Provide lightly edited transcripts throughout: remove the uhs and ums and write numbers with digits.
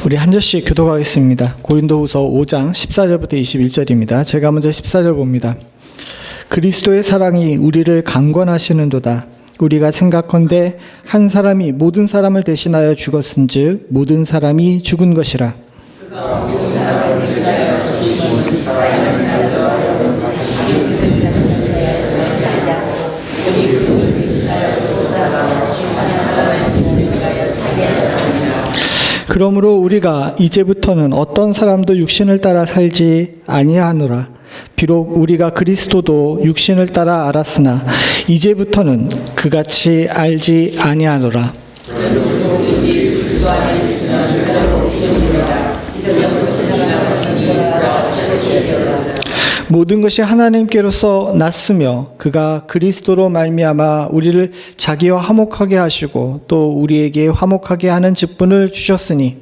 우리 한 절씩 교독하겠습니다. 고린도후서 5장 14절부터 21절입니다. 제가 먼저 14절 봅니다. 그리스도의 사랑이 우리를 강권하시는도다. 우리가 생각컨대 한 사람이 모든 사람을 대신하여 죽었은즉 모든 사람이 죽은 것이라. 그러므로 우리가 이제부터는 어떤 사람도 육신을 따라 살지 아니하노라. 비록 우리가 그리스도도 육신을 따라 알았으나 이제부터는 그같이 알지 아니하노라. 모든 것이 하나님께로서 났으며 그가 그리스도로 말미암아 우리를 자기와 화목하게 하시고 또 우리에게 화목하게 하는 직분을 주셨으니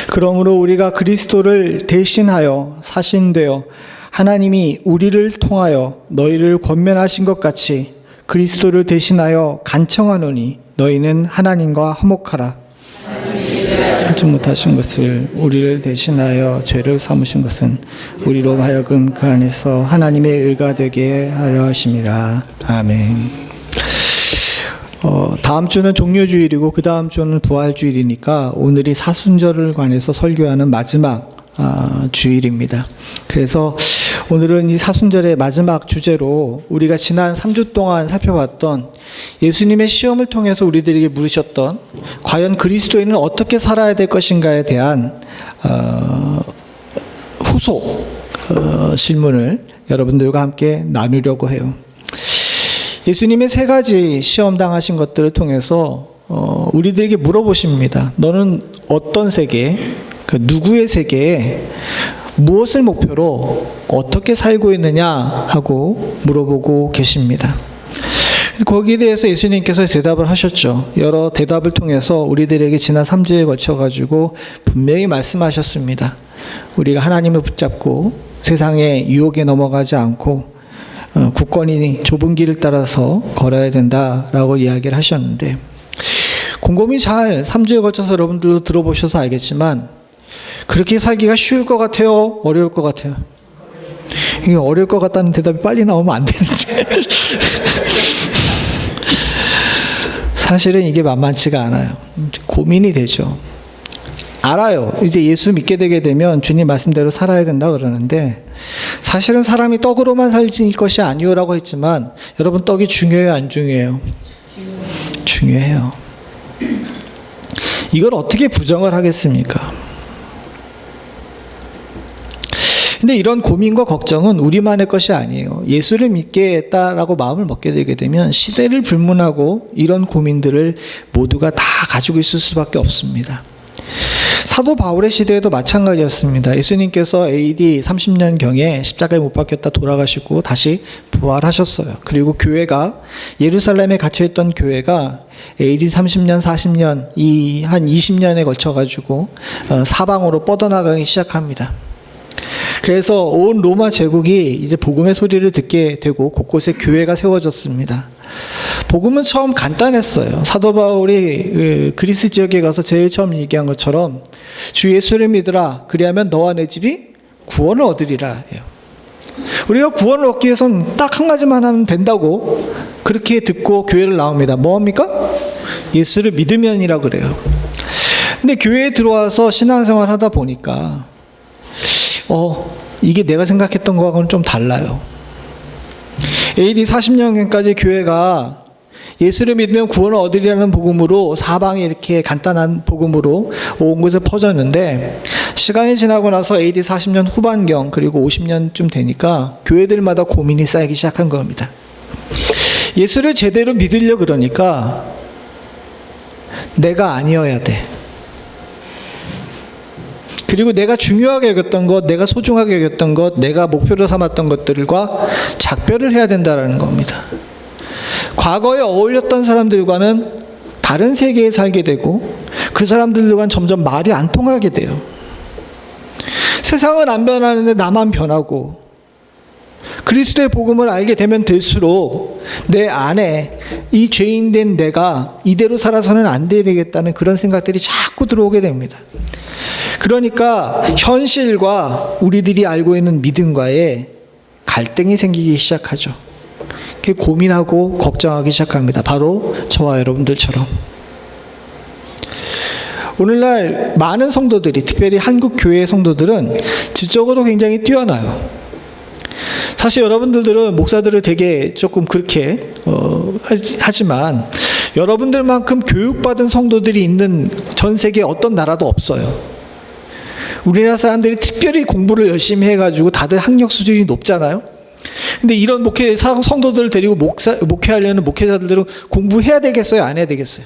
그러므로 우리가 그리스도를 대신하여 사신되어 하나님이 우리를 통하여 너희를 권면하신 것 같이 그리스도를 대신하여 간청하노니 너희는 하나님과 화목하라. 하지 못하신 것을 우리를 대신하여 죄를 삼으신 것은 우리로 하여금 그 안에서 하나님의 의가 되게 하려 하심이라. 아멘. 다음 주는 종료주일이고 그 다음 주는 부활주일이니까 오늘이 사순절을 관해서 설교하는 마지막 주일입니다. 그래서 오늘은 이 사순절의 마지막 주제로 우리가 지난 3주 동안 살펴봤던 예수님의 시험을 통해서 우리들에게 물으셨던 과연 그리스도인은 어떻게 살아야 될 것인가에 대한 후속 질문을 여러분들과 함께 나누려고 해요. 예수님의 세 가지 시험 당하신 것들을 통해서 우리들에게 물어보십니다. 너는 어떤 세계, 그 누구의 세계에 무엇을 목표로 어떻게 살고 있느냐 하고 물어보고 계십니다. 거기에 대해서 예수님께서 대답을 하셨죠. 여러 대답을 통해서 우리들에게 지난 3주에 걸쳐가지고 분명히 말씀하셨습니다. 우리가 하나님을 붙잡고 세상의 유혹에 넘어가지 않고 굳건히 좁은 길을 따라서 걸어야 된다라고 이야기를 하셨는데 곰곰이 잘 3주에 걸쳐서 여러분들도 들어보셔서 알겠지만 그렇게 살기가 쉬울 것 같아요? 어려울 것 같아요? 이게 어려울 것 같다는 대답이 빨리 나오면 안 되는데 사실은 이게 만만치가 않아요. 고민이 되죠. 알아요. 이제 예수 믿게 되게 되면 주님 말씀대로 살아야 된다 그러는데 사실은 사람이 떡으로만 살지 것이 아니오라고 했지만 여러분 떡이 중요해요? 안 중요해요? 중요해요. 이걸 어떻게 부정을 하겠습니까? 근데 이런 고민과 걱정은 우리만의 것이 아니에요. 예수를 믿겠다라고 마음을 먹게 되게 되면 시대를 불문하고 이런 고민들을 모두가 다 가지고 있을 수밖에 없습니다. 사도 바울의 시대에도 마찬가지였습니다. 예수님께서 AD 30년경에 십자가에 못 박혔다 돌아가시고 다시 부활하셨어요. 그리고 교회가 예루살렘에 갇혀있던 교회가 AD 30년, 40년 이 한 20년에 걸쳐가지고 사방으로 뻗어나가기 시작합니다. 그래서 온 로마 제국이 이제 복음의 소리를 듣게 되고 곳곳에 교회가 세워졌습니다. 복음은 처음 간단했어요. 사도 바울이 그리스 지역에 가서 제일 처음 얘기한 것처럼 주 예수를 믿으라. 그리하면 너와 내 집이 구원을 얻으리라. 우리가 구원을 얻기 위해서는 딱 한 가지만 하면 된다고 그렇게 듣고 교회를 나옵니다. 뭐합니까? 예수를 믿으면이라 그래요. 근데 교회에 들어와서 신앙생활 하다 보니까 이게 내가 생각했던 거하고는 좀 달라요. AD 40년경까지 교회가 예수를 믿으면 구원을 얻으리라는 복음으로 사방에 이렇게 간단한 복음으로 온 곳에 퍼졌는데 시간이 지나고 나서 AD 40년 후반경 그리고 50년쯤 되니까 교회들마다 고민이 쌓이기 시작한 겁니다. 예수를 제대로 믿으려 그러니까 내가 아니어야 돼. 그리고 내가 중요하게 여겼던 것, 내가 소중하게 여겼던 것, 내가 목표로 삼았던 것들과 작별을 해야 된다는 겁니다. 과거에 어울렸던 사람들과는 다른 세계에 살게 되고 그 사람들과는 점점 말이 안 통하게 돼요. 세상은 안 변하는데 나만 변하고, 그리스도의 복음을 알게 되면 될수록 내 안에 이 죄인된 내가 이대로 살아서는 안 되겠다는 그런 생각들이 자꾸 들어오게 됩니다. 그러니까 현실과 우리들이 알고 있는 믿음과의 갈등이 생기기 시작하죠. 고민하고 걱정하기 시작합니다. 바로 저와 여러분들처럼. 오늘날 많은 성도들이, 특별히 한국 교회의 성도들은 지적으로 굉장히 뛰어나요. 사실 여러분들은 목사들을 되게 조금 그렇게 하지만 여러분들만큼 교육받은 성도들이 있는 전 세계 어떤 나라도 없어요. 우리나라 사람들이 특별히 공부를 열심히 해가지고 다들 학력 수준이 높잖아요. 근데 이런 성도들을 데리고 목회하려는 목회자들은 공부해야 되겠어요? 안 해야 되겠어요?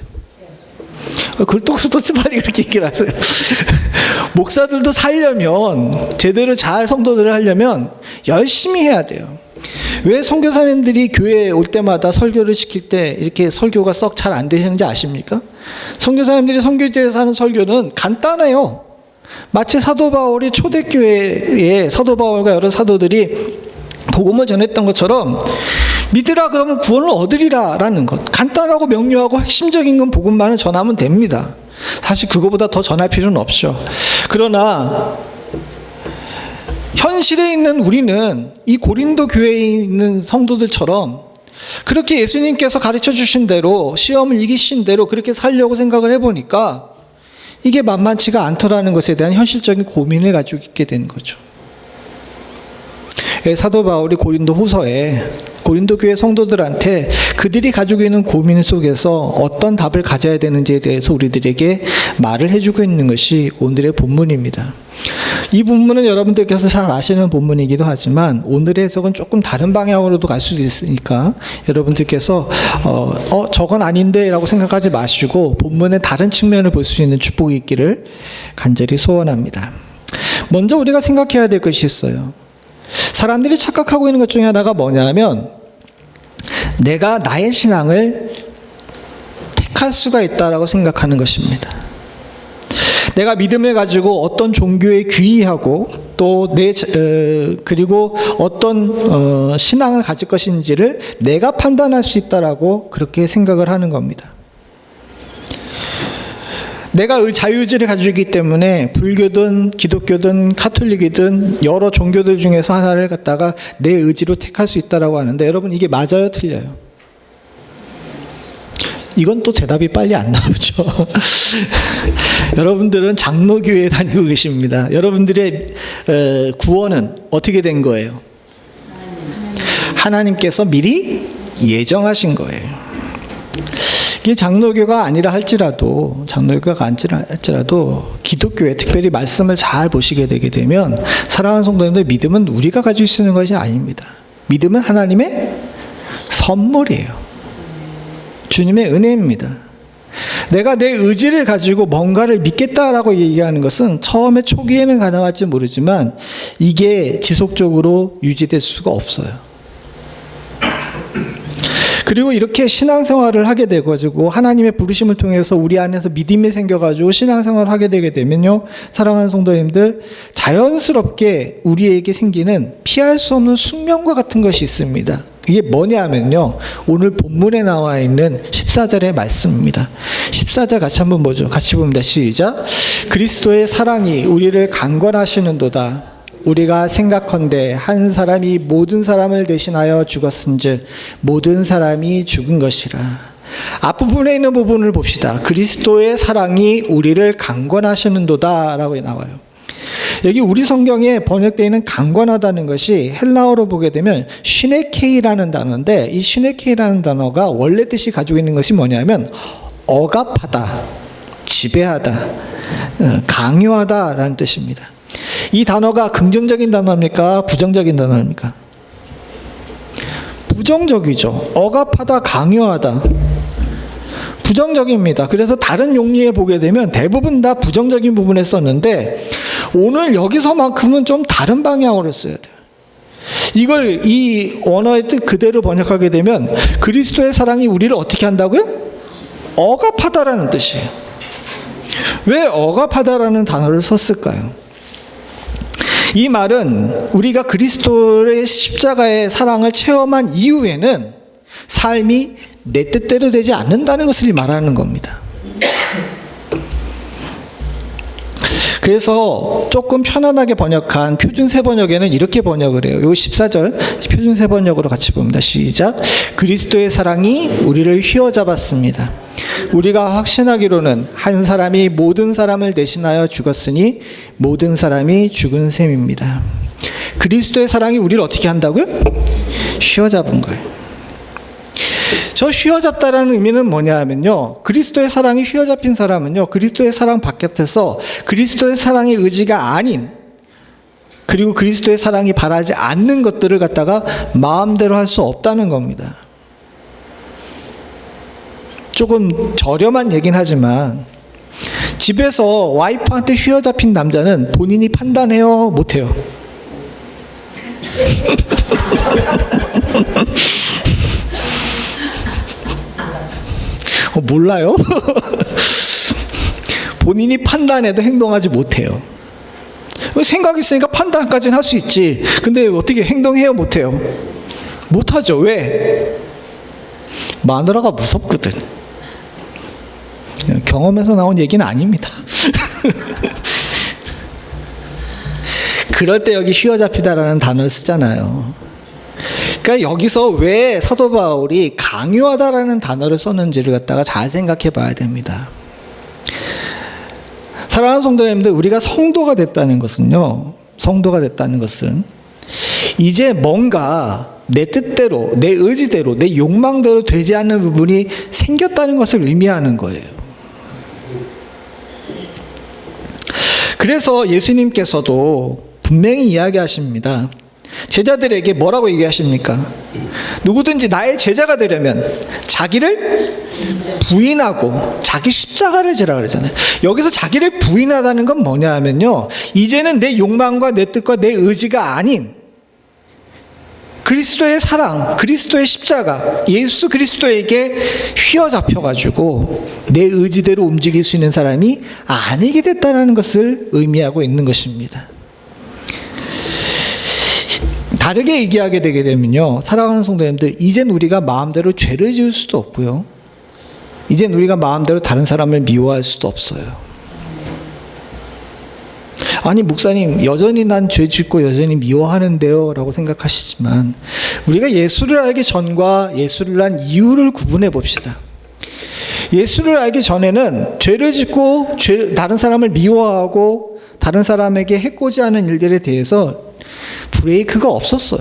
그걸 똑스토스 빨리 그렇게 얘기를 하세요. 목사들도 살려면, 제대로 잘 성도들을 하려면 열심히 해야 돼요. 왜 선교사님들이 교회에 올 때마다 설교를 시킬 때 이렇게 설교가 썩 잘 안 되시는지 아십니까? 선교사님들이 선교지에서 하는 설교는 간단해요. 마치 사도 바울이 초대교회에 사도 바울과 여러 사도들이 복음을 전했던 것처럼 믿으라 그러면 구원을 얻으리라 라는 것, 간단하고 명료하고 핵심적인 건 복음만을 전하면 됩니다. 사실 그거보다 더 전할 필요는 없죠. 그러나 현실에 있는 우리는 이 고린도 교회에 있는 성도들처럼 그렇게 예수님께서 가르쳐 주신 대로, 시험을 이기신 대로 그렇게 살려고 생각을 해보니까 이게 만만치가 않더라는 것에 대한 현실적인 고민을 가지고 있게 된 거죠. 사도 바울이 고린도 후서에 고린도 교회 성도들한테 그들이 가지고 있는 고민 속에서 어떤 답을 가져야 되는지에 대해서 우리들에게 말을 해주고 있는 것이 오늘의 본문입니다. 이 본문은 여러분들께서 잘 아시는 본문이기도 하지만 오늘의 해석은 조금 다른 방향으로도 갈 수도 있으니까 여러분들께서 저건 아닌데 라고 생각하지 마시고 본문의 다른 측면을 볼 수 있는 축복이 있기를 간절히 소원합니다. 먼저 우리가 생각해야 될 것이 있어요. 사람들이 착각하고 있는 것 중에 하나가 뭐냐면 내가 나의 신앙을 택할 수가 있다라고 생각하는 것입니다. 내가 믿음을 가지고 어떤 종교에 귀의하고 또 그리고 어떤 신앙을 가질 것인지를 내가 판단할 수 있다라고 그렇게 생각을 하는 겁니다. 내가 자유의지를 가지고 있기 때문에 불교든 기독교든 카톨릭이든 여러 종교들 중에서 하나를 갖다가 내 의지로 택할 수 있다라고 하는데 여러분 이게 맞아요? 틀려요? 이건 또 대답이 빨리 안 나오죠. 여러분들은 장로교회에 다니고 계십니다. 여러분들의 구원은 어떻게 된 거예요? 하나님께서 미리 예정하신 거예요. 이게 장로교가 아니라 할지라도 기독교회 특별히 말씀을 잘 보시게 되게 되면 사랑하는 성도님들, 믿음은 우리가 가지고 있는 것이 아닙니다. 믿음은 하나님의 선물이에요. 주님의 은혜입니다. 내가 내 의지를 가지고 뭔가를 믿겠다라고 얘기하는 것은 처음에 초기에는 가능할지 모르지만 이게 지속적으로 유지될 수가 없어요. 그리고 이렇게 신앙생활을 하게 돼가지고 하나님의 부르심을 통해서 우리 안에서 믿음이 생겨가지고 신앙생활을 하게 되게 되면요, 사랑하는 성도님들, 자연스럽게 우리에게 생기는 피할 수 없는 숙명과 같은 것이 있습니다. 이게 뭐냐면요, 오늘 본문에 나와 있는 14절의 말씀입니다. 14절 같이 한번 보죠. 같이 봅니다. 시작. 그리스도의 사랑이 우리를 강권하시는도다. 우리가 생각컨대 한 사람이 모든 사람을 대신하여 죽었은즉 모든 사람이 죽은 것이라. 앞부분에 있는 부분을 봅시다. 그리스도의 사랑이 우리를 강권하시는도다 라고 나와요. 여기 우리 성경에 번역되어 있는 강권하다는 것이 헬라어로 보게 되면 시네케이라는 단어인데, 이 시네케이라는 단어가 원래 뜻이 가지고 있는 것이 뭐냐면 억압하다, 지배하다, 강요하다라는 뜻입니다. 이 단어가 긍정적인 단어입니까? 부정적인 단어입니까? 부정적이죠. 억압하다, 강요하다. 부정적입니다. 그래서 다른 용리에 보게 되면 대부분 다 부정적인 부분에 썼는데 오늘 여기서만큼은 좀 다른 방향으로 써야 돼요. 이걸 이 원어의 뜻 그대로 번역하게 되면 그리스도의 사랑이 우리를 어떻게 한다고요? 억압하다라는 뜻이에요. 왜 억압하다라는 단어를 썼을까요? 이 말은 우리가 그리스도의 십자가의 사랑을 체험한 이후에는 삶이 내 뜻대로 되지 않는다는 것을 말하는 겁니다. 그래서 조금 편안하게 번역한 표준세 번역에는 이렇게 번역을 해요. 요 14절 표준세 번역으로 같이 봅니다. 시작. 그리스도의 사랑이 우리를 휘어잡았습니다. 우리가 확신하기로는 한 사람이 모든 사람을 대신하여 죽었으니 모든 사람이 죽은 셈입니다. 그리스도의 사랑이 우리를 어떻게 한다고요? 휘어잡은 거예요. 저 휘어잡다라는 의미는 뭐냐 하면요, 그리스도의 사랑이 휘어잡힌 사람은요, 그리스도의 사랑 바깥에서 그리스도의 사랑의 의지가 아닌, 그리고 그리스도의 사랑이 바라지 않는 것들을 갖다가 마음대로 할 수 없다는 겁니다. 조금 저렴한 얘긴 하지만 집에서 와이프한테 휘어잡힌 남자는 본인이 판단해요, 못해요? 몰라요? 본인이 판단해도 행동하지 못해요. 생각이 있으니까 판단까지는 할 수 있지. 근데 어떻게 행동해요? 못해요? 못하죠. 왜? 마누라가 무섭거든. 경험에서 나온 얘기는 아닙니다. 그럴 때 여기 휘어잡히다라는 단어를 쓰잖아요. 그러니까 여기서 왜 사도 바울이 강요하다라는 단어를 썼는지를 갖다가 잘 생각해 봐야 됩니다. 사랑하는 성도님들, 우리가 성도가 됐다는 것은요, 성도가 됐다는 것은 이제 뭔가 내 뜻대로, 내 의지대로, 내 욕망대로 되지 않는 부분이 생겼다는 것을 의미하는 거예요. 그래서 예수님께서도 분명히 이야기하십니다. 제자들에게 뭐라고 얘기하십니까? 누구든지 나의 제자가 되려면 자기를 부인하고 자기 십자가를 지라 그러잖아요. 여기서 자기를 부인하다는 건 뭐냐 하면요, 이제는 내 욕망과 내 뜻과 내 의지가 아닌 그리스도의 사랑, 그리스도의 십자가, 예수 그리스도에게 휘어잡혀가지고 내 의지대로 움직일 수 있는 사람이 아니게 됐다는 것을 의미하고 있는 것입니다. 다르게 얘기하게 되게 되면요, 사랑하는 성도님들, 이젠 우리가 마음대로 죄를 지을 수도 없고요, 이젠 우리가 마음대로 다른 사람을 미워할 수도 없어요. 아니 목사님, 여전히 난 죄 짓고 여전히 미워하는데요 라고 생각하시지만, 우리가 예수를 알기 전과 예수를 안 이후를 구분해 봅시다. 예수를 알기 전에는 죄를 짓고 다른 사람을 미워하고 다른 사람에게 해코지하는 일들에 대해서 브레이크가 없었어요.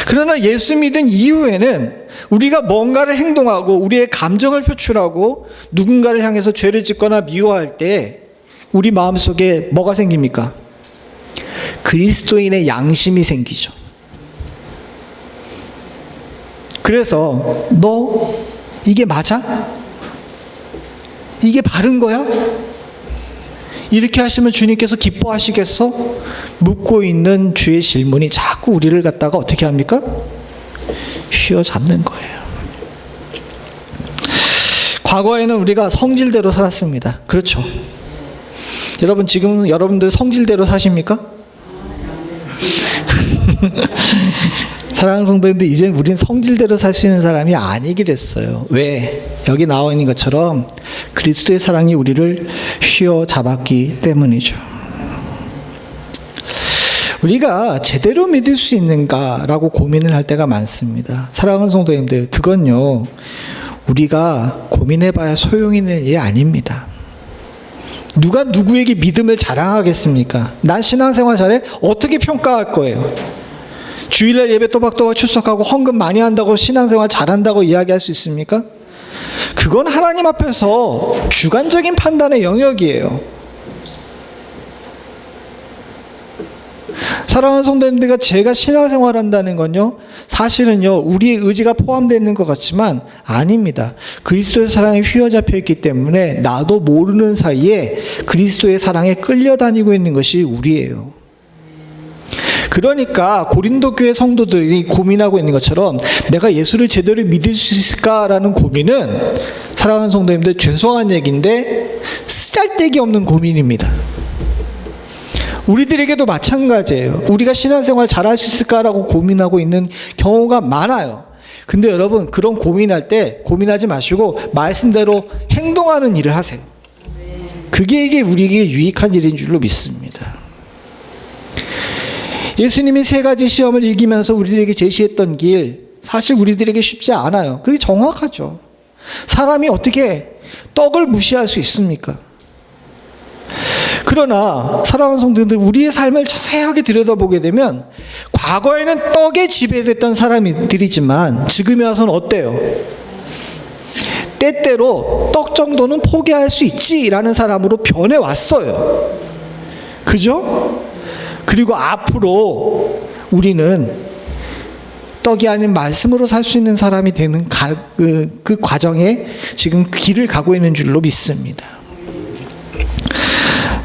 그러나 예수 믿은 이후에는 우리가 뭔가를 행동하고 우리의 감정을 표출하고 누군가를 향해서 죄를 짓거나 미워할 때 우리 마음속에 뭐가 생깁니까? 그리스도인의 양심이 생기죠. 그래서 너 이게 맞아? 이게 바른 거야? 이렇게 하시면 주님께서 기뻐하시겠어? 묻고 있는 주의 질문이 자꾸 우리를 갖다가 어떻게 합니까? 휘어잡는 거예요. 과거에는 우리가 성질대로 살았습니다. 그렇죠? 여러분, 지금 여러분들 성질대로 사십니까? 사랑하는 성도님들, 이제 우린 성질대로 살 수 있는 사람이 아니게 됐어요. 왜? 여기 나와 있는 것처럼 그리스도의 사랑이 우리를 휘어잡았기 때문이죠. 우리가 제대로 믿을 수 있는가라고 고민을 할 때가 많습니다. 사랑하는 성도님들, 그건요, 우리가 고민해봐야 소용이 있는 일이 아닙니다. 누가 누구에게 믿음을 자랑하겠습니까? 난 신앙생활 잘해? 어떻게 평가할 거예요? 주일날 예배 또박또박 출석하고 헌금 많이 한다고 신앙생활 잘한다고 이야기할 수 있습니까? 그건 하나님 앞에서 주관적인 판단의 영역이에요. 사랑하는 성도님들과 제가 신앙생활 한다는 건요, 사실은요, 우리의 의지가 포함되어 있는 것 같지만 아닙니다. 그리스도의 사랑에 휘어잡혀 있기 때문에 나도 모르는 사이에 그리스도의 사랑에 끌려다니고 있는 것이 우리예요. 그러니까 고린도 교회 성도들이 고민하고 있는 것처럼 내가 예수를 제대로 믿을 수 있을까라는 고민은, 사랑하는 성도님들, 죄송한 얘기인데 쓰잘데기 없는 고민입니다. 우리들에게도 마찬가지예요. 우리가 신앙생활 잘할 수 있을까라고 고민하고 있는 경우가 많아요. 근데 여러분, 그런 고민할 때 고민하지 마시고 말씀대로 행동하는 일을 하세요. 그게 이게 우리에게 유익한 일인 줄로 믿습니다. 예수님이 3가지 시험을 이기면서 우리들에게 제시했던 길, 사실 우리들에게 쉽지 않아요. 그게 정확하죠. 사람이 어떻게 떡을 무시할 수 있습니까? 그러나 사랑하는 성도님들, 우리의 삶을 자세하게 들여다보게 되면 과거에는 떡에 지배됐던 사람들이지만 지금에 와서는 어때요? 때때로 떡 정도는 포기할 수 있지라는 사람으로 변해왔어요. 그죠? 그리고 앞으로 우리는 떡이 아닌 말씀으로 살 수 있는 사람이 되는 그 과정에 지금 길을 가고 있는 줄로 믿습니다.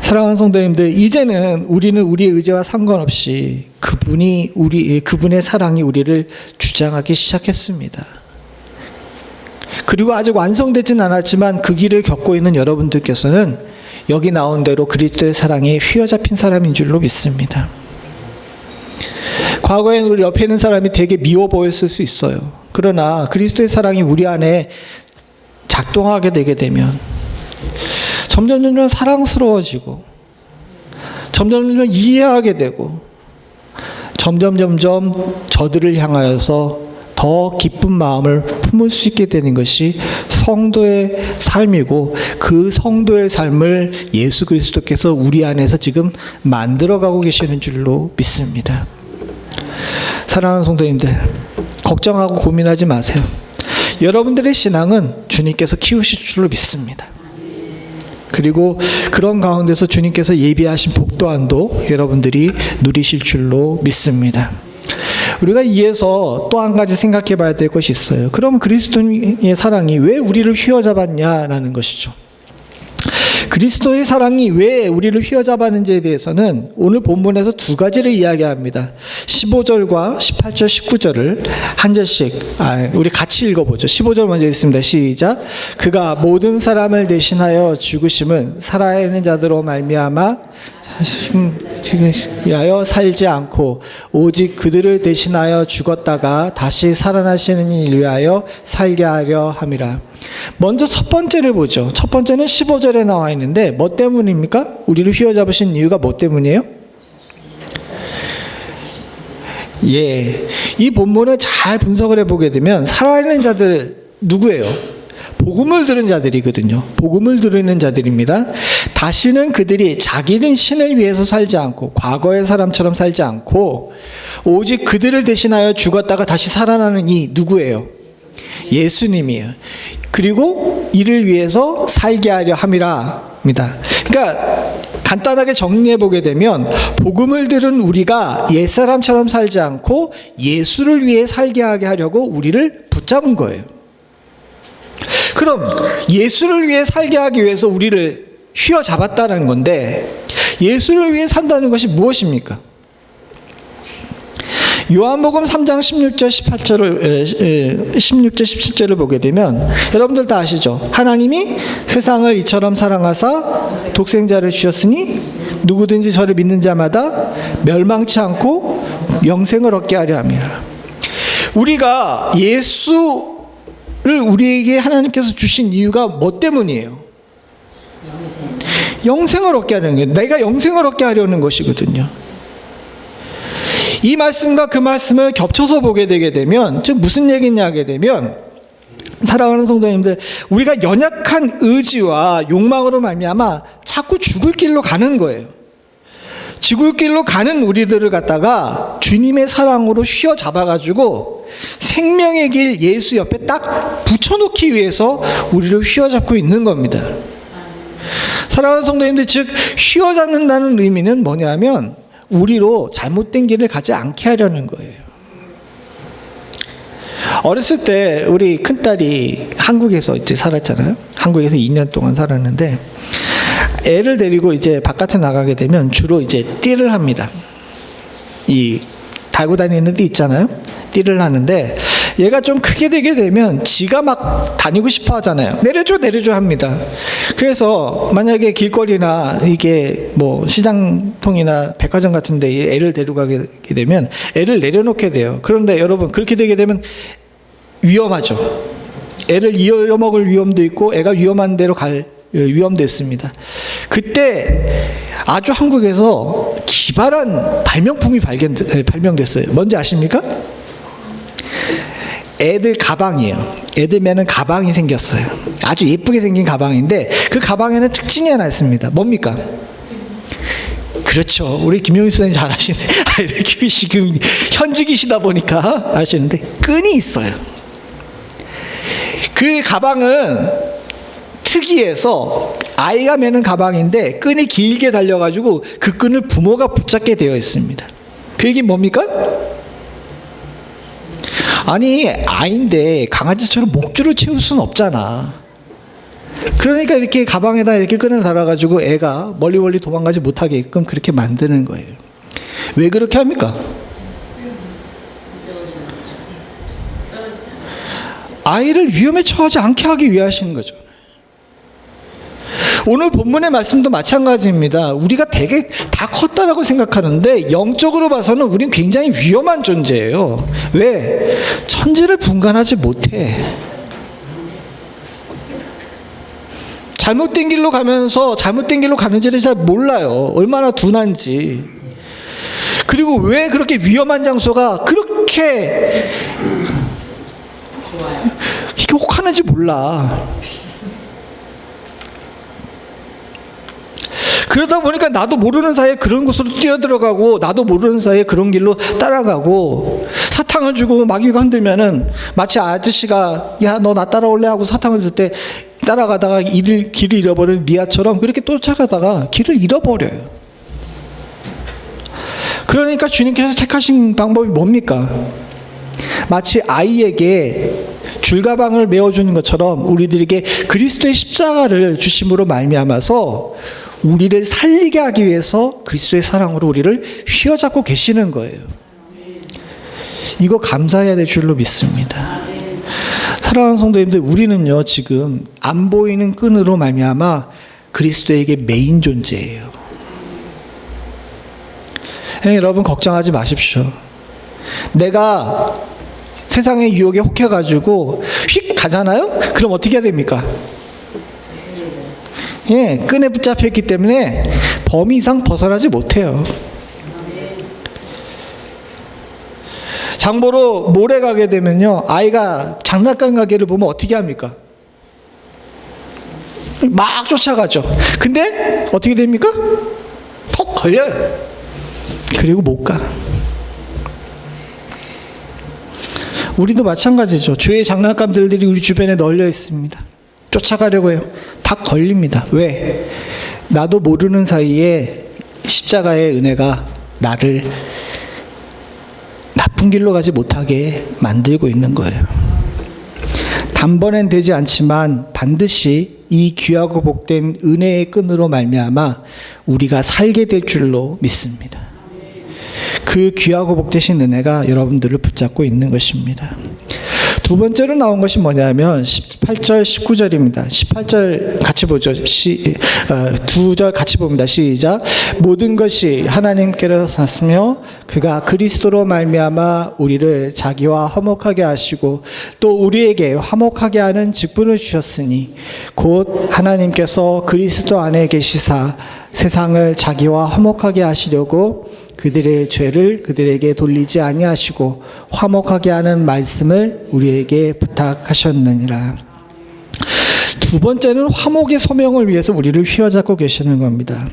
사랑하는 성도님들, 이제는 우리는 우리의 의지와 상관없이 그분의 사랑이 우리를 주장하기 시작했습니다. 그리고 아직 완성되진 않았지만 그 길을 겪고 있는 여러분들께서는 여기 나온 대로 그리스도의 사랑에 휘어잡힌 사람인 줄로 믿습니다. 과거에는 우리 옆에 있는 사람이 되게 미워 보였을 수 있어요. 그러나 그리스도의 사랑이 우리 안에 작동하게 되게 되면 점점 사랑스러워지고 점점 이해하게 되고 점점 저들을 향하여서 더 기쁜 마음을 품을 수 있게 되는 것이 성도의 삶이고, 그 성도의 삶을 예수 그리스도께서 우리 안에서 지금 만들어가고 계시는 줄로 믿습니다. 사랑하는 성도님들, 걱정하고 고민하지 마세요. 여러분들의 신앙은 주님께서 키우실 줄로 믿습니다. 그리고 그런 가운데서 주님께서 예비하신 복 또한도 여러분들이 누리실 줄로 믿습니다. 우리가 이에서 또 한 가지 생각해 봐야 될 것이 있어요. 그럼 그리스도의 사랑이 왜 우리를 휘어잡았냐라는 것이죠. 그리스도의 사랑이 왜 우리를 휘어잡았는지에 대해서는 오늘 본문에서 2가지를 이야기합니다. 15절과 18절, 19절을 한 절씩 우리 같이 읽어보죠. 15절 먼저 읽습니다. 시작. 그가 모든 사람을 대신하여 죽으심은 살아있는 자들로 말미암아 위하여 살지 않고 오직 그들을 대신하여 죽었다가 다시 살아나시는 일 위하여 살게 하려 함이라. 먼저 첫 번째를 보죠. 첫 번째는 15절에 나와 있는데 뭐 때문입니까? 우리를 휘어잡으신 이유가 뭐 때문이에요? 이 본문을 잘 분석을 해보게 되면 살아있는 자들 누구예요? 복음을 들은 자들이거든요. 복음을 들은 자들입니다. 다시는 그들이 자기는 신을 위해서 살지 않고 과거의 사람처럼 살지 않고 오직 그들을 대신하여 죽었다가 다시 살아나는 이 누구예요? 예수님이에요. 그리고 이를 위해서 살게 하려 함이라입니다. 그러니까 간단하게 정리해 보게 되면 복음을 들은 우리가 옛사람처럼 살지 않고 예수를 위해 살게 하게 하려고 우리를 붙잡은 거예요. 그럼 예수를 위해 살게 하기 위해서 우리를 휘어잡았다는 건데, 예수를 위해 산다는 것이 무엇입니까? 요한복음 3장 16절 17절을 보게 되면 여러분들 다 아시죠? 하나님이 세상을 이처럼 사랑하사 독생자를 주셨으니 누구든지 저를 믿는 자마다 멸망치 않고 영생을 얻게 하려 함이라. 우리가 예수를 우리에게 하나님께서 주신 이유가 뭐 때문이에요? 영생을 얻게 하려는 거예요. 내가 영생을 얻게 하려는 것이거든요. 이 말씀과 그 말씀을 겹쳐서 보게 되게 되면, 즉 무슨 얘기냐 하게 되면, 사랑하는 성도님들, 우리가 연약한 의지와 욕망으로 말미암아 자꾸 죽을 길로 가는 거예요. 죽을 길로 가는 우리들을 갖다가 주님의 사랑으로 휘어잡아가지고 생명의 길 예수 옆에 딱 붙여놓기 위해서 우리를 휘어잡고 있는 겁니다. 사랑하는 성도님들, 즉 휘어잡는다는 의미는 뭐냐면 우리로 잘못된 길을 가지 않게 하려는 거예요. 어렸을 때 우리 큰딸이 한국에서 이제 살았잖아요. 한국에서 2년 동안 살았는데, 애를 데리고 이제 바깥에 나가게 되면 주로 이제 띠를 합니다. 이 달고 다니는 띠 있잖아요. 띠를 하는데, 얘가 좀 크게 되게 되면 지가 막 다니고 싶어 하잖아요. 내려줘 내려줘 합니다. 그래서 만약에 길거리나 이게 뭐 시장통이나 백화점 같은 데 애를 데려가게 되면 애를 내려놓게 돼요. 그런데 여러분, 그렇게 되게 되면 위험하죠. 애를 잃어먹을 위험도 있고 애가 위험한 데로 갈 위험도 있습니다. 그때 아주 한국에서 기발한 발명품이 발명됐어요. 뭔지 아십니까? 애들 가방이에요. 애들 매는 가방이 생겼어요. 아주 예쁘게 생긴 가방인데 그 가방에는 특징이 하나 있습니다. 뭡니까? 그렇죠. 우리 김용희 선생님 잘 아시네. 이렇게 지금 현직이시다 보니까 아시는데 끈이 있어요. 그 가방은 특이해서 아이가 매는 가방인데 끈이 길게 달려가지고 그 끈을 부모가 붙잡게 되어 있습니다. 그 얘기는 뭡니까? 아니, 아이인데 강아지처럼 목줄을 채울 수는 없잖아. 그러니까 이렇게 가방에다 이렇게 끈을 달아가지고 애가 멀리 도망가지 못하게끔 그렇게 만드는 거예요. 왜 그렇게 합니까? 아이를 위험에 처하지 않게 하기 위해 하시는 거죠. 오늘 본문의 말씀도 마찬가지입니다. 우리가 되게 다 컸다라고 생각하는데 영적으로 봐서는 우린 굉장히 위험한 존재예요. 왜? 천지를 분간하지 못해. 잘못된 길로 가면서 잘못된 길로 가는지를 잘 몰라요. 얼마나 둔한지. 그리고 왜 그렇게 위험한 장소가 그렇게 이게 혹하는지 몰라. 그러다 보니까 나도 모르는 사이에 그런 곳으로 뛰어들어가고 나도 모르는 사이에 그런 길로 따라가고 사탕을 주고 마귀가 흔들면은 마치 아저씨가 야, 너 나 따라올래? 하고 사탕을 줄 때 따라가다가 길을 잃어버린 리아처럼 그렇게 쫓아가다가 길을 잃어버려요. 그러니까 주님께서 택하신 방법이 뭡니까? 마치 아이에게 줄가방을 메어주는 것처럼 우리들에게 그리스도의 십자가를 주심으로 말미암아서 우리를 살리게 하기 위해서 그리스도의 사랑으로 우리를 휘어잡고 계시는 거예요. 이거 감사해야 될 줄로 믿습니다. 사랑하는 성도님들, 우리는요 지금 안 보이는 끈으로 말미암아 그리스도에게 메인 존재예요. 여러분 걱정하지 마십시오. 내가 세상의 유혹에 혹해가지고 휙 가잖아요? 그럼 어떻게 해야 됩니까? 예, 끈에 붙잡혔기 때문에 범위 이상 벗어나지 못해요. 장보러 모래 가게 되면요, 아이가 장난감 가게를 보면 어떻게 합니까? 막 쫓아가죠. 근데 어떻게 됩니까? 턱 걸려요. 그리고 못 가. 우리도 마찬가지죠. 죄의 장난감들이 우리 주변에 널려 있습니다. 쫓아가려고 해요. 다 걸립니다. 왜? 나도 모르는 사이에 십자가의 은혜가 나를 나쁜 길로 가지 못하게 만들고 있는 거예요. 단번엔 되지 않지만 반드시 이 귀하고 복된 은혜의 끈으로 말미암아 우리가 살게 될 줄로 믿습니다. 그 귀하고 복되신 은혜가 여러분들을 붙잡고 있는 것입니다. 두 번째로 나온 것이 뭐냐면 18절 19절입니다. 18절 같이 보죠. 두 절 같이 봅니다. 시작. 모든 것이 하나님께로서 났으며 그가 그리스도로 말미암아 우리를 자기와 화목하게 하시고 또 우리에게 화목하게 하는 직분을 주셨으니 곧 하나님께서 그리스도 안에 계시사 세상을 자기와 화목하게 하시려고 그들의 죄를 그들에게 돌리지 아니하시고 화목하게 하는 말씀을 우리에게 부탁하셨느니라. 두 번째는 화목의 소명을 위해서 우리를 휘어잡고 계시는 겁니다.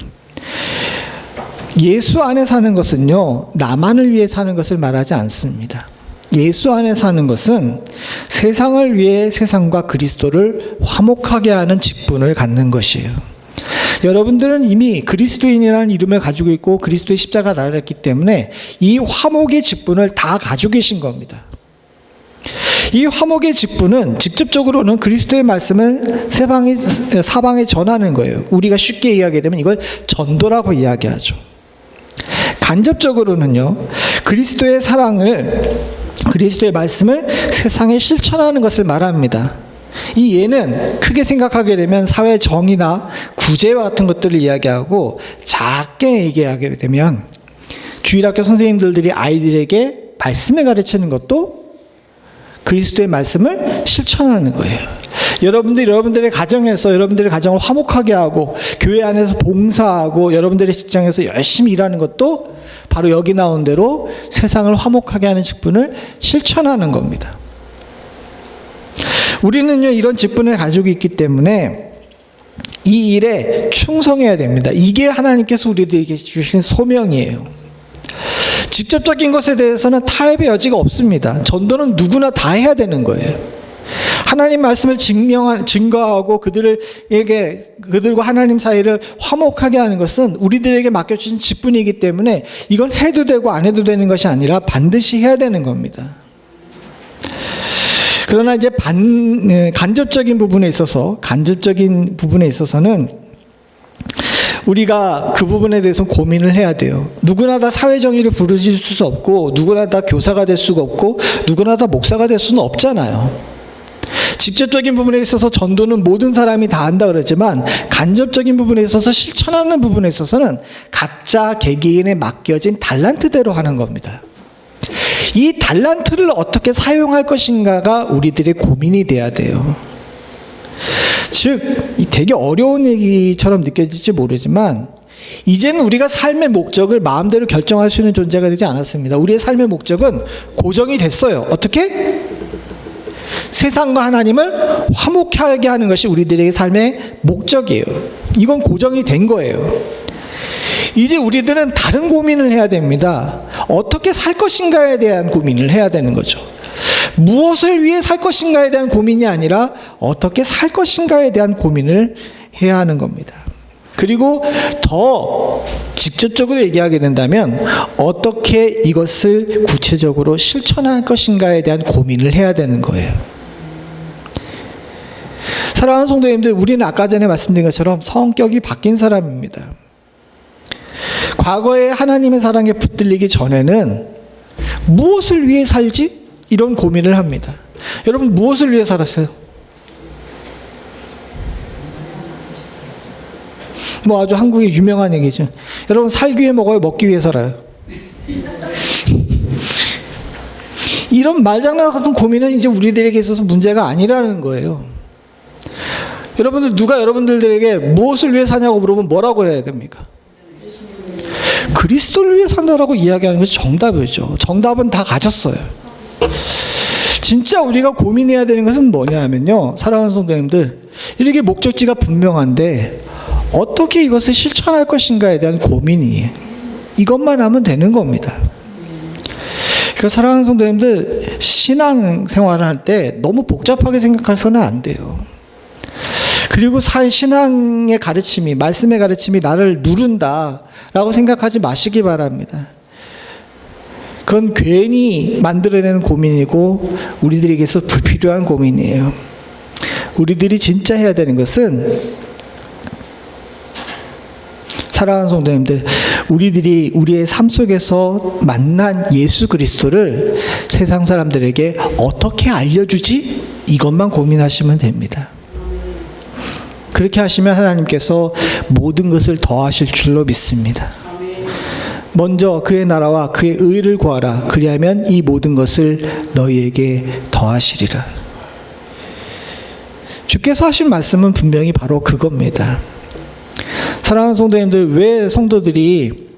예수 안에 사는 것은요, 나만을 위해 사는 것을 말하지 않습니다. 예수 안에 사는 것은 세상을 위해 세상과 그리스도를 화목하게 하는 직분을 갖는 것이에요. 여러분들은 이미 그리스도인이라는 이름을 가지고 있고 그리스도의 십자가를 알았기 때문에 이 화목의 직분을 다 가지고 계신 겁니다. 이 화목의 직분은 직접적으로는 그리스도의 말씀을 사방에 전하는 거예요. 우리가 쉽게 이야기하게 되면 이걸 전도라고 이야기하죠. 간접적으로는요, 그리스도의 사랑을 그리스도의 말씀을 세상에 실천하는 것을 말합니다. 이 예는 크게 생각하게 되면 사회 정의나 구제와 같은 것들을 이야기하고, 작게 얘기하게 되면 주일학교 선생님들이 아이들에게 말씀을 가르치는 것도 그리스도의 말씀을 실천하는 거예요. 여러분들의 가정에서 여러분들의 가정을 화목하게 하고, 교회 안에서 봉사하고, 여러분들의 직장에서 열심히 일하는 것도 바로 여기 나온 대로 세상을 화목하게 하는 직분을 실천하는 겁니다. 우리는요, 이런 직분을 가지고 있기 때문에 이 일에 충성해야 됩니다. 이게 하나님께서 우리들에게 주신 소명이에요. 직접적인 것에 대해서는 타협의 여지가 없습니다. 전도는 누구나 다 해야 되는 거예요. 하나님 말씀을 증거하고 그들과 하나님 사이를 화목하게 하는 것은 우리들에게 맡겨주신 직분이기 때문에 이건 해도 되고 안 해도 되는 것이 아니라 반드시 해야 되는 겁니다. 그러나 이제 간접적인 부분에 있어서는 우리가 그 부분에 대해서 고민을 해야 돼요. 누구나 다 사회정의를 부르실 수 없고, 누구나 다 교사가 될 수가 없고, 누구나 다 목사가 될 수는 없잖아요. 직접적인 부분에 있어서 전도는 모든 사람이 다 한다 그러지만, 간접적인 부분에 있어서 실천하는 부분에 있어서는 각자 개개인에 맡겨진 달란트대로 하는 겁니다. 이 달란트를 어떻게 사용할 것인가가 우리들의 고민이 돼야 돼요. 즉, 되게 어려운 얘기처럼 느껴질지 모르지만, 이제는 우리가 삶의 목적을 마음대로 결정할 수 있는 존재가 되지 않았습니다. 우리의 삶의 목적은 고정이 됐어요. 어떻게? 세상과 하나님을 화목하게 하는 것이 우리들의 삶의 목적이에요. 이건 고정이 된 거예요. 이제 우리들은 다른 고민을 해야 됩니다. 어떻게 살 것인가에 대한 고민을 해야 되는 거죠. 무엇을 위해 살 것인가에 대한 고민이 아니라 어떻게 살 것인가에 대한 고민을 해야 하는 겁니다. 그리고 더 직접적으로 얘기하게 된다면 어떻게 이것을 구체적으로 실천할 것인가에 대한 고민을 해야 되는 거예요. 사랑하는 성도님들, 우리는 아까 전에 말씀드린 것처럼 성격이 바뀐 사람입니다. 과거에 하나님의 사랑에 붙들리기 전에는 무엇을 위해 살지? 이런 고민을 합니다. 여러분, 무엇을 위해 살았어요? 뭐 아주 한국의 유명한 얘기죠. 여러분, 살기 위해 먹어요? 먹기 위해 살아요? 이런 말장난 같은 고민은 이제 우리들에게 있어서 문제가 아니라는 거예요. 여러분들, 누가 여러분들에게 무엇을 위해 사냐고 물어보면 뭐라고 해야 됩니까? 그리스도를 위해 산다라고 이야기하는 것이 정답이죠. 정답은 다 가졌어요. 진짜 우리가 고민해야 되는 것은 뭐냐 하면요, 사랑하는 성도님들, 이렇게 목적지가 분명한데 어떻게 이것을 실천할 것인가에 대한 고민이, 이것만 하면 되는 겁니다. 그러니까 사랑하는 성도님들, 신앙생활을 할 때 너무 복잡하게 생각해서는 안 돼요. 그리고 신앙의 가르침이, 말씀의 가르침이 나를 누른다라고 생각하지 마시기 바랍니다. 그건 괜히 만들어내는 고민이고 우리들에게서 불필요한 고민이에요. 우리들이 진짜 해야 되는 것은, 사랑하는 성도님들, 우리들이 우리의 삶 속에서 만난 예수 그리스도를 세상 사람들에게 어떻게 알려주지? 이것만 고민하시면 됩니다. 그렇게 하시면 하나님께서 모든 것을 더하실 줄로 믿습니다. 먼저 그의 나라와 그의 의를 구하라. 그리하면 이 모든 것을 너희에게 더하시리라. 주께서 하신 말씀은 분명히 바로 그겁니다. 사랑하는 성도님들, 왜 성도들이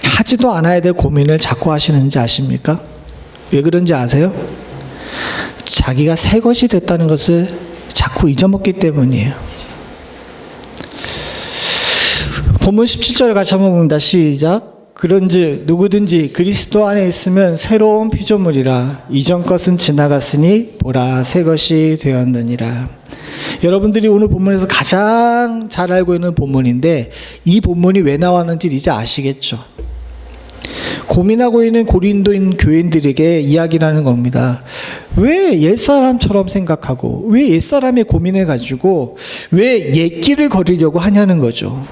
하지도 않아야 될 고민을 자꾸 하시는지 아십니까? 왜 그런지 아세요? 자기가 새 것이 됐다는 것을 자꾸 잊어먹기 때문이에요. 본문 17절 같이 한번 봅니다. 시작. 그런즉 누구든지 그리스도 안에 있으면 새로운 피조물이라. 이전 것은 지나갔으니 보라 새 것이 되었느니라. 여러분들이 오늘 본문에서 가장 잘 알고 있는 본문인데, 이 본문이 왜 나왔는지 이제 아시겠죠? 고민하고 있는 고린도인 교인들에게 이야기를 하는 겁니다. 왜 옛사람처럼 생각하고, 왜 옛사람의 고민을 가지고 왜 옛길을 걸으려고 하냐는 거죠.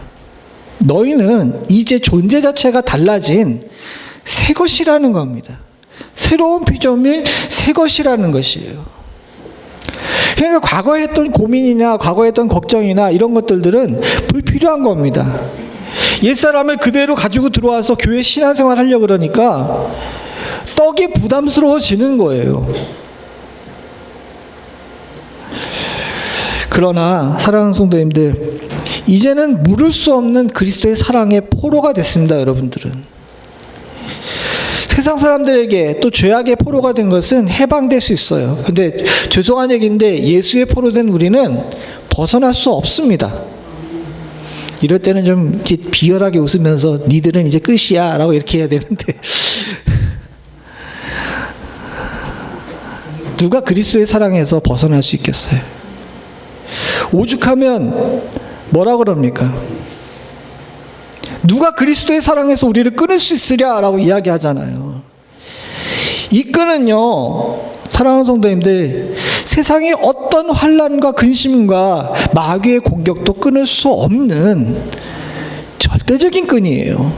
너희는 이제 존재 자체가 달라진 새 것이라는 겁니다. 새로운 피조물, 새 것이라는 것이에요. 그러니까 과거에 했던 고민이나 과거에 했던 걱정이나 이런 것들은 불필요한 겁니다. 옛사람을 그대로 가지고 들어와서 교회 신앙생활 하려고 그러니까 떡이 부담스러워지는 거예요. 그러나 사랑하는 성도님들, 이제는 물을 수 없는 그리스도의 사랑의 포로가 됐습니다. 여러분들은 세상 사람들에게 또 죄악의 포로가 된 것은 해방될 수 있어요. 근데 죄송한 얘기인데 예수의 포로 된 우리는 벗어날 수 없습니다. 이럴 때는 좀 이렇게 비열하게 웃으면서 니들은 이제 끝이야 라고 이렇게 해야 되는데 누가 그리스도의 사랑에서 벗어날 수 있겠어요? 오죽하면 뭐라 그럽니까? 누가 그리스도의 사랑에서 우리를 끊을 수 있으랴라고 이야기하잖아요. 이 끈은요, 사랑하는 성도님들, 세상의 어떤 환난과 근심과 마귀의 공격도 끊을 수 없는 절대적인 끈이에요.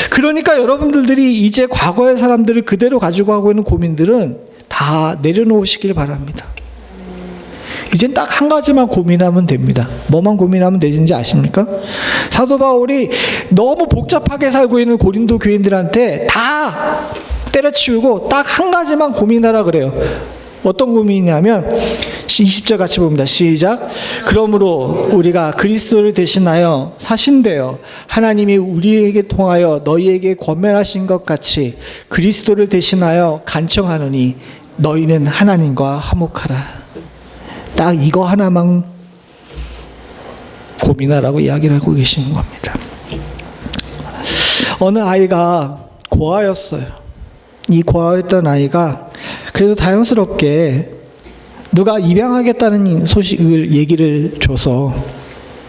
그러니까 여러분들이 이제 과거의 사람들을 그대로 가지고 가고 있는 고민들은 다 내려놓으시길 바랍니다. 이젠 딱 한 가지만 고민하면 됩니다. 뭐만 고민하면 되는지 아십니까? 사도 바울이 너무 복잡하게 살고 있는 고린도 교인들한테 다 때려치우고 딱 한 가지만 고민하라 그래요. 어떤 고민이냐면 20절 같이 봅니다. 시작. 그러므로 우리가 그리스도를 대신하여 사신되어 하나님이 우리에게 통하여 너희에게 권면하신 것 같이 그리스도를 대신하여 간청하노니 너희는 하나님과 화목하라. 딱 이거 하나만 고민하라고 이야기를 하고 계시는 겁니다. 어느 아이가 고아였어요. 이 고아였던 아이가 그래도 다행스럽게 누가 입양하겠다는 얘기를 줘서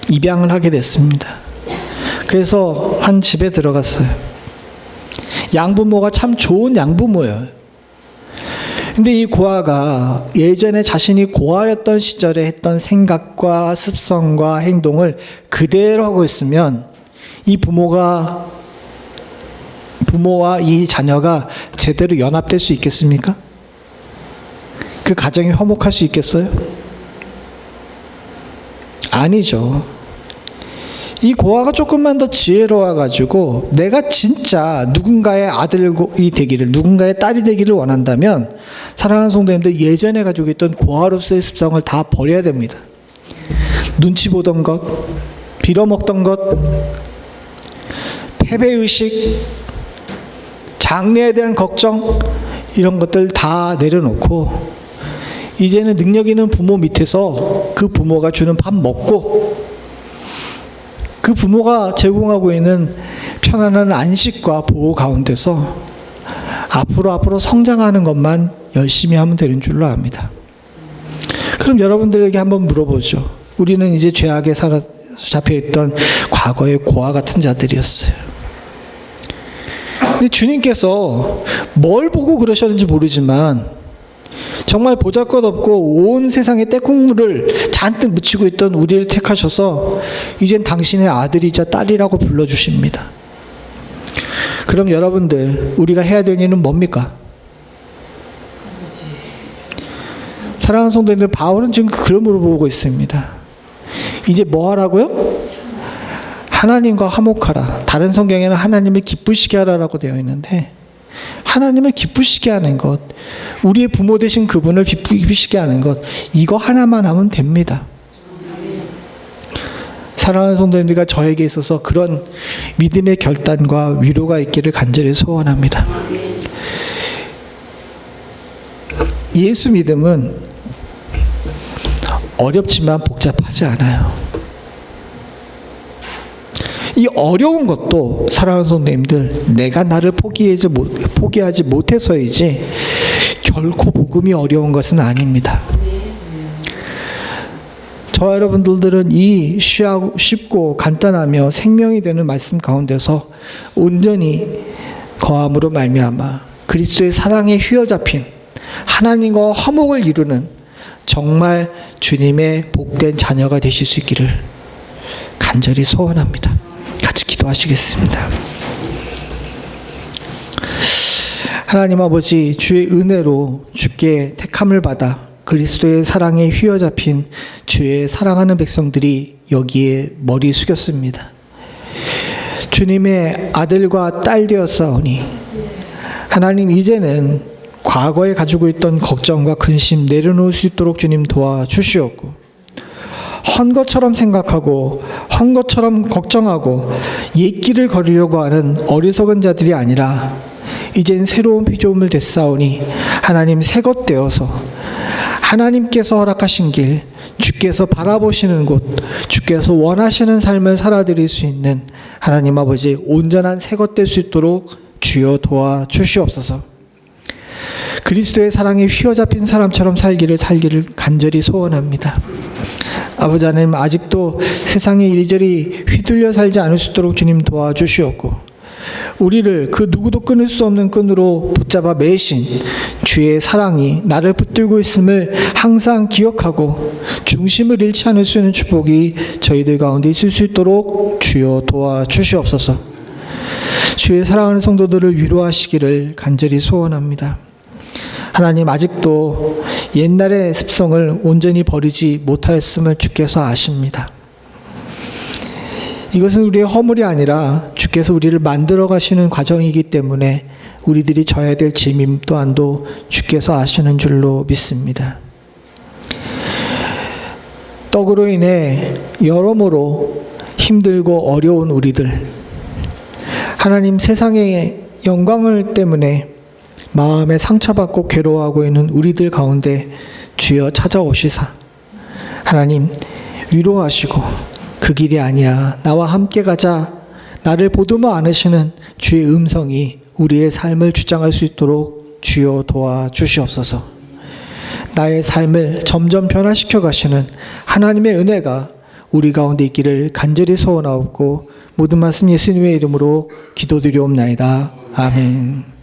입양을 하게 됐습니다. 그래서 한 집에 들어갔어요. 양부모가 참 좋은 양부모예요. 근데 이 고아가 예전에 자신이 고아였던 시절에 했던 생각과 습성과 행동을 그대로 하고 있으면 이 부모와 이 자녀가 제대로 연합될 수 있겠습니까? 그 가정이 화목할 수 있겠어요? 아니죠. 이 고아가 조금만 더 지혜로워가지고 내가 진짜 누군가의 아들이 되기를, 누군가의 딸이 되기를 원한다면 사랑하는 성도님들, 예전에 가지고 있던 고아로서의 습성을 다 버려야 됩니다. 눈치 보던 것, 빌어먹던 것, 패배의식, 장래에 대한 걱정, 이런 것들 다 내려놓고 이제는 능력 있는 부모 밑에서 그 부모가 주는 밥 먹고 그 부모가 제공하고 있는 편안한 안식과 보호 가운데서 앞으로 성장하는 것만 열심히 하면 되는 줄로 압니다. 그럼 여러분들에게 한번 물어보죠. 우리는 이제 죄악에 잡혀있던 과거의 고아 같은 자들이었어요. 근데 주님께서 뭘 보고 그러셨는지 모르지만 정말 보잘것없고 온 세상에 때국물을 잔뜩 묻히고 있던 우리를 택하셔서 이젠 당신의 아들이자 딸이라고 불러주십니다. 그럼 여러분들, 우리가 해야 되는 일은 뭡니까? 사랑하는 성도님들, 바울은 지금 그걸 물어보고 있습니다. 이제 뭐 하라고요? 하나님과 화목하라. 다른 성경에는 하나님을 기쁘시게 하라라고 되어 있는데, 하나님을 기쁘시게 하는 것, 우리의 부모 되신 그분을 기쁘시게 하는 것, 이거 하나만 하면 됩니다. 사랑하는 성도님들과 저에게 있어서 그런 믿음의 결단과 위로가 있기를 간절히 소원합니다. 예수 믿음은 어렵지만 복잡하지 않아요. 이 어려운 것도 사랑하는 성도님들, 내가 나를 포기하지 못해서이지 결코 복음이 어려운 것은 아닙니다. 저와 여러분들은 이 쉽고 간단하며 생명이 되는 말씀 가운데서 온전히 거함으로 말미암아 그리스도의 사랑에 휘어잡힌 하나님과 화목을 이루는 정말 주님의 복된 자녀가 되실 수 있기를 간절히 소원합니다. 같이 기도하시겠습니다. 하나님 아버지, 주의 은혜로 주께 택함을 받아 그리스도의 사랑에 휘어잡힌 주의 사랑하는 백성들이 여기에 머리 숙였습니다. 주님의 아들과 딸 되었사오니 하나님, 이제는 과거에 가지고 있던 걱정과 근심 내려놓을 수 있도록 주님 도와주시옵고, 헌 것처럼 생각하고 헌 것처럼 걱정하고 옛길을 걸으려고 하는 어리석은 자들이 아니라 이젠 새로운 피조물 됐사오니 하나님, 새것 되어서 하나님께서 허락하신 길, 주께서 바라보시는 곳, 주께서 원하시는 삶을 살아드릴 수 있는 하나님 아버지, 온전한 새것 될 수 있도록 주여 도와주시옵소서. 그리스도의 사랑에 휘어잡힌 사람처럼 살기를 간절히 소원합니다. 아버지 하나님, 아직도 세상에 이리저리 휘둘려 살지 않을 수 있도록 주님 도와주시옵고, 우리를 그 누구도 끊을 수 없는 끈으로 붙잡아 매신 주의 사랑이 나를 붙들고 있음을 항상 기억하고 중심을 잃지 않을 수 있는 축복이 저희들 가운데 있을 수 있도록 주여 도와주시옵소서. 주의 사랑하는 성도들을 위로하시기를 간절히 소원합니다. 하나님, 아직도 옛날의 습성을 온전히 버리지 못하였음을 주께서 아십니다. 이것은 우리의 허물이 아니라 주께서 우리를 만들어 가시는 과정이기 때문에 우리들이 져야 될 짐임 또한도 주께서 아시는 줄로 믿습니다. 떡으로 인해 여러모로 힘들고 어려운 우리들, 하나님, 세상의 영광을 때문에 마음에 상처받고 괴로워하고 있는 우리들 가운데 주여 찾아오시사 하나님, 위로하시고 그 길이 아니야, 나와 함께 가자, 나를 보듬어 안으시는 주의 음성이 우리의 삶을 주장할 수 있도록 주여 도와주시옵소서. 나의 삶을 점점 변화시켜 가시는 하나님의 은혜가 우리 가운데 있기를 간절히 소원하옵고, 모든 말씀 예수님의 이름으로 기도드리옵나이다. 아멘.